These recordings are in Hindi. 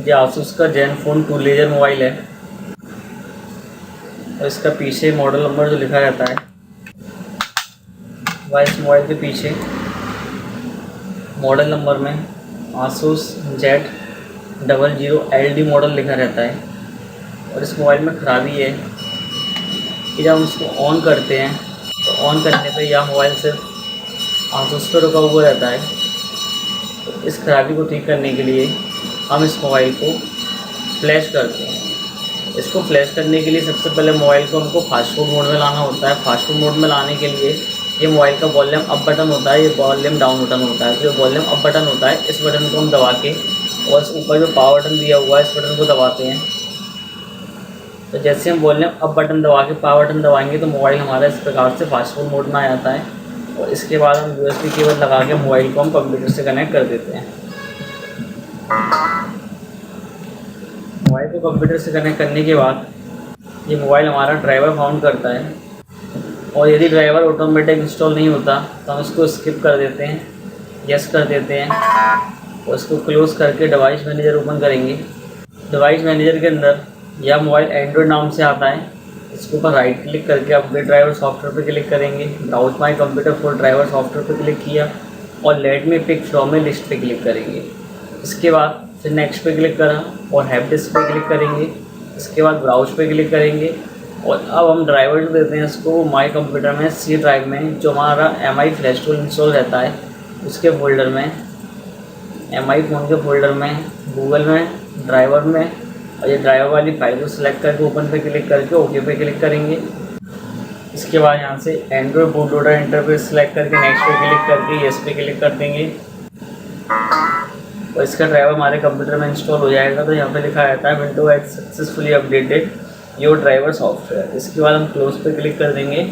ये आसूस का ज़ेनफ़ोन 2 लेज़र मोबाइल है और इसका पीछे मॉडल नंबर जो लिखा रहता है वह इस मोबाइल के पीछे मॉडल नंबर में Asus Z000LD मॉडल लिखा रहता है। और इस मोबाइल में ख़राबी है कि जब हम इसको ऑन करते हैं तो ऑन करने पे यह मोबाइल सिर्फ Asus पे रुका हुआ रहता है। तो इस ख़राबी को ठीक करने के लिए हम इस मोबाइल को फ्लैश करते हैं। इसको फ्लैश करने के लिए सबसे पहले मोबाइल को हमको फास्टफूड मोड में लाना होता है। फास्टफूड मोड में लाने के लिए ये मोबाइल का वॉल्यूम अप बटन होता है, ये वॉल्यूम डाउन बटन होता है। जो वॉल्यूम अप बटन होता है इस बटन को हम दबा के और ऊपर जो पावर बटन दिया हुआ है इस बटन को दबाते हैं। तो जैसे हम वॉल्यूम अप बटन दबा के पावर बटन दबाएंगे तो मोबाइल हमारा इस प्रकार से फास्टफूड मोड में आ जाता है। और इसके बाद हम USB केबल लगा के मोबाइल को हम कंप्यूटर से कनेक्ट कर देते हैं। मोबाइल को कंप्यूटर से कनेक्ट करने के बाद ये मोबाइल हमारा ड्राइवर फाउंड करता है और यदि ड्राइवर ऑटोमेटिक इंस्टॉल नहीं होता तो हम इसको स्किप कर देते हैं, यस कर देते हैं और इसको क्लोज़ करके डिवाइस मैनेजर ओपन करेंगे। डिवाइस मैनेजर के अंदर यह मोबाइल एंड्रॉयड नाम से आता है। इसके ऊपर राइट क्लिक करके अपडेट ड्राइवर सॉफ्टवेयर पर क्लिक करेंगे। Browse my computer for driver software पर क्लिक किया और let me pick from a list पे क्लिक करेंगे। इसके बाद फिर नेक्स्ट पे क्लिक करा और हैव डिस्क पे क्लिक करेंगे। इसके बाद ब्राउज पे क्लिक करेंगे और अब हम ड्राइवर जो देते हैं इसको माई कंप्यूटर में सी ड्राइव में जो हमारा MI फ्लैश टूल इंस्टॉल रहता है उसके फोल्डर में, MI फ़ोन के फोल्डर में, गूगल में, ड्राइवर में और ये ड्राइवर वाली फाइल को सिलेक्ट करके ओपन पे क्लिक करके ओके पे क्लिक करेंगे। इसके बाद यहाँ से Android boot loader interface select करके नेक्स्ट पे क्लिक करके येस पे क्लिक कर देंगे और इसका ड्राइवर हमारे कंप्यूटर में इंस्टॉल हो जाएगा। तो यहाँ पे लिखा रहता है window has successfully updated your driver software. इसके बाद हम क्लोज पे क्लिक कर देंगे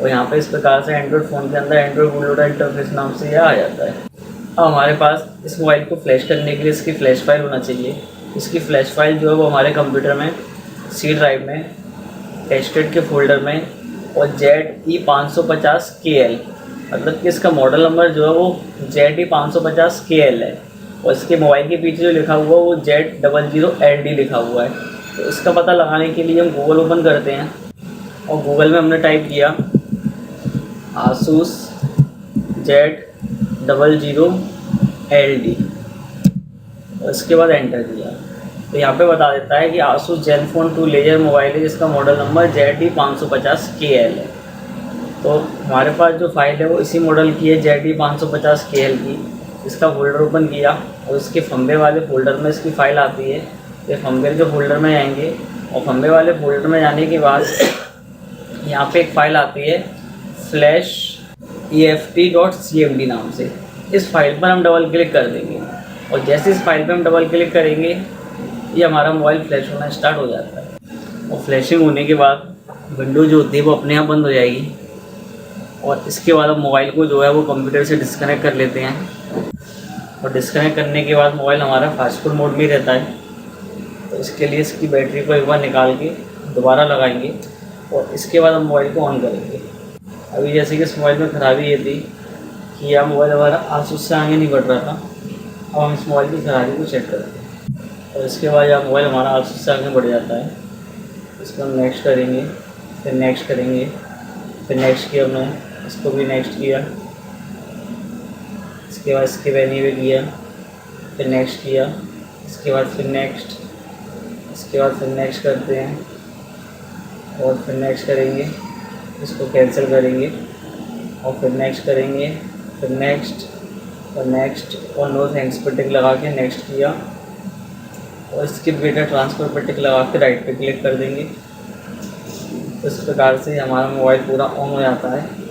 और यहाँ पे इस प्रकार से एंड्रॉयड फ़ोन के अंदर एंड्रॉयड बूट लोडर इंटरफेस नाम से यह आ जाता है। अब हमारे पास इस मोबाइल को फ्लैश करने के लिए इसकी फ्लैश फाइल होना चाहिए। इसकी फ्लैश फाइल जो है वो हमारे कंप्यूटर में सी ड्राइव में टेस्टेड के फोल्डर में और ZE550KL मतलब कि इसका मॉडल नंबर जो है वो ZE550KL है और इसके मोबाइल के पीछे जो लिखा हुआ है वो Z00LD लिखा हुआ है। तो इसका पता लगाने के लिए हम गूगल ओपन करते हैं और गूगल में हमने टाइप किया Asus Z00LD और इसके बाद एंटर किया। तो यहाँ पे बता देता है कि Asus Zenfone 2 लेज़र मोबाइल है जिसका मॉडल नंबर ZE550KL है। तो हमारे पास जो फाइल है वो इसी मॉडल की है ZE550KL की। इसका फोल्डर ओपन किया और इसके फंबे वाले फोल्डर में इसकी फ़ाइल आती है। ये फंबे के फोल्डर में जाएंगे और फंबे वाले फोल्डर में जाने के बाद यहाँ पे एक फ़ाइल आती है फ्लैश EFT.cmd नाम से। इस फाइल पर हम डबल क्लिक कर देंगे और जैसे इस फाइल पर हम डबल क्लिक करेंगे ये हमारा मोबाइल फ्लैश होना स्टार्ट हो जाता है। और फ्लैशिंग होने के बाद विंडो जो होती है वो अपने आप बंद हो जाएगी और इसके बाद हम मोबाइल को जो है वो कंप्यूटर से डिस्कनेक्ट कर लेते हैं। और डिस्कनेक्ट करने के बाद मोबाइल हमारा फास्टफूड मोड में रहता है। तो इसके लिए इसकी बैटरी को एक बार निकाल के दोबारा लगाएंगे और इसके बाद हम मोबाइल को ऑन करेंगे। अभी जैसे कि इस मोबाइल में ख़राबी ये थी कि यह मोबाइल हमारा Asus से आगे नहीं बढ़ रहा था। अब हम इस मोबाइल की ख़राबी को चेक करते हैं और इसके बाद यह मोबाइल हमारा Asus से आगे बढ़ जाता है। इसको हम नेक्स्ट करेंगे, फिर नेक्स्ट करेंगे, फिर नेक्स्ट किया हमने, इसको भी नेक्स्ट किया, इसके बाद इसके वैन्यू भी किया, फिर नेक्स्ट किया, इसके बाद फिर नेक्स्ट, इसके बाद फिर नेक्स्ट करते हैं और फिर नेक्स्ट करेंगे, इसको कैंसिल करेंगे और फिर नेक्स्ट करेंगे, फिर नेक्स्ट और नेक्स्ट और नो थैंक्स पर टिक लगा के नेक्स्ट किया और इसके डेटा ट्रांसफ़र पर टिक लगा के राइट पे क्लिक कर देंगे। तो इस प्रकार से हमारा मोबाइल पूरा ऑन हो जाता है।